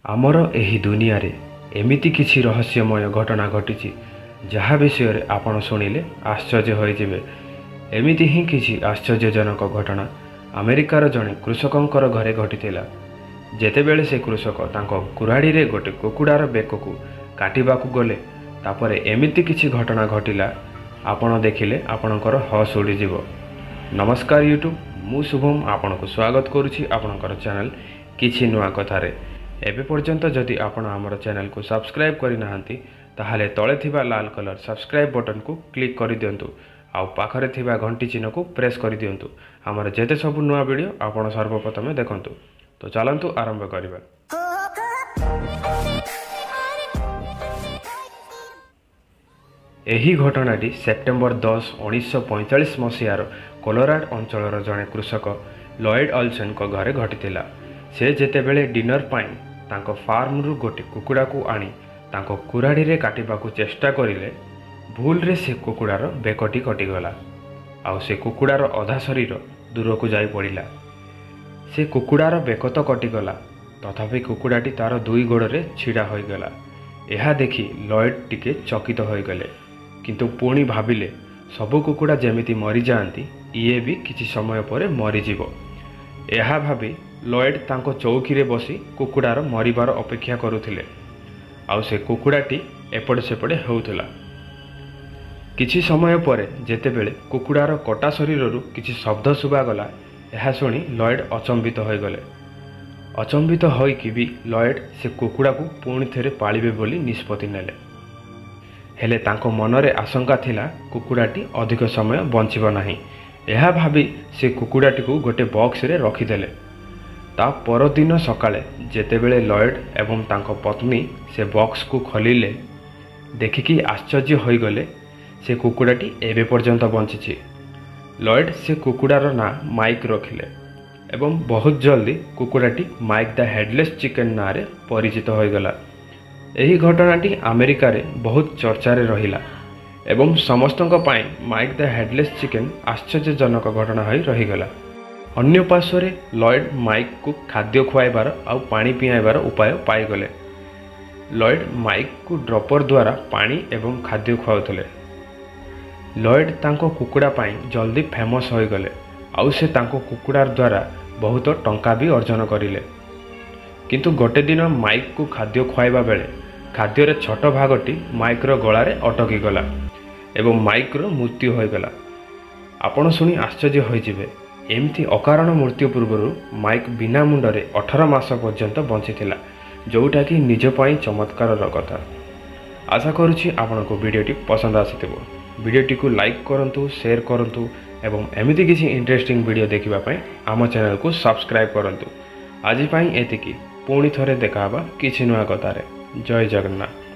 आमर एही दुनिया रे एमिति किछि रहस्यमय घटना घटी जहाँ विषय आपण शुणिले आश्चर्य होइजिबे। एमिति ही किछि आश्चर्यजनक घटना अमेरिकार जड़े कृषकंकर घरे घटीथिला। जेतेबेले से कृषक तांको कुराड़ी रे गोटे कुकुड़ार बेककू काटिबाकू गले तापरे एमिति किछि घटना घटिला आपण देखिले आपणकर हस उड़ीजिव। नमस्कार यूट्यूब, मु शुभम आपनको स्वागत करुछि आपणकर चैनल किछि नुआ कथारे। एबे पर्यंत जदि आपण आमर चैनल को सब्सक्राइब करि नाहंती ताहाले तळे थिबा लाल कलर सब्सक्राइब बटन को क्लिक करि दियंतु आउ पाखरे थिबा घंटी चिन्ह को प्रेस करि दियंतु। आमर जेते सब नुआ वीडियो आपण सर्वप्रथमे देखंतु। तो चलंतु आरंभ करिबा। एही घटनाटी सेप्टेम्बर 10, 1945 मसीहार कोलोराडो अंचलर जड़े कृषक लॉयड ऑल्सन को घरे घटीथिला। से जेतेबेले डिनर पाई तांको फार्म रु गोटे कुकुड़ा को आनी तांको कुराड़ी रे काटिबाकू चेष्टा करिले भूल रे से कुकुड़ार बेकटी कटिगला आउ से कुकुड़ार अधा शरीर दूर को जाई पड़िला। से कुकुड़ार बेक तो कटिगला तथापि कुकुड़ाटी तार दुई गोड़ रे छिड़ा होइगला। यह देखि लॉयड टिके चकित होइगले, किंतु पुणी भाबिले सबु कुकुड़ा जेमिति मरी जाआंती इए भी किछि समय पर मरीजिवो। यह भाबी लॉयड तांको चौकी रे बसी कुकुड़ार मरिबार अपेक्षा करुथिले आउ से कुकुड़ाटी एपटे सेपटे होउथिला। किछि समय पर जेतेबेले कुकुड़ार कटा शरीररू किछि शब्द शुभागला यह शुणी लॉयड अचंबित होइगले। अचंबित होइकि भी लॉयड से कुकुड़ा को पुणी थेरे पालिबे बोली निष्पत्ति नेले। हेले तांको मनरे आशंका थिला कुकुड़ाटी अधिक समय बंचिब नाही। यह भाबी से कुकुड़ाटी को गोटे बॉक्स रे रखिदेले। ता परदिन सकाळे जेतेबेले लॉयड एवं तांको पत्नी से बॉक्स को खोलिले देखिकी आश्चर्य होइगले से कुकुड़ाटी एबे पर्यंत बंचिछि। लॉयड से कुकुड़ार ना माइक रखिले एवं बहुत जल्दी कुकुड़ाटी माइक द हेडलेस चिकेन ना रे परिचित होइगला। एही घटनाटी अमेरिका रे बहुत चर्चा रे रहिला एवं समस्तଙ୍କ ପାଇଁ माइक द हेडलेस चिकेन आश्चर्यजनक घटना होई रहिगला। अन्य पार्श्व लॉयड माइक को खाद्य खुआइबार आउ पानी पियाइबार उपाय पाइगले। लॉयड माइक को ड्रपर द्वारा पानी एवं खाद्य खुआउथले। लॉयड तांको कुकुड़ा पाई जल्दी फेमस होइगले आउ से तांको कुकुड़ार द्वारा बहुत टंका भी अर्जन करिले। किंतु गोटे दिन माइक को खाद्य खुआइबा बेले खाद्यर छोट भागटी माइक्र गलारे अटकी गला एवं माइक्र मृत्यु होइगला। आपण शुणी आश्चर्य होइजिबे, एमती अकारण मृत्यु पूर्व माइक बिना मुंडरे 18 मास पर्यंत बंचिथिला, जोटा कि निज पाई चमत्कार कथा। आशा करुछि आपनको वीडियोटी पसंद आसीथिबो। वीडियोटी को लाइक करंतु, शेयर करंतु एवं एमिति किछि इंटरेस्टिंग वीडियो देखिबा पई आम चैनल को सब्सक्राइब करंतु। आज पई एतिकी, पुणी थरे देखाबा किछि नुआ कथारे। जय जगन्नाथ।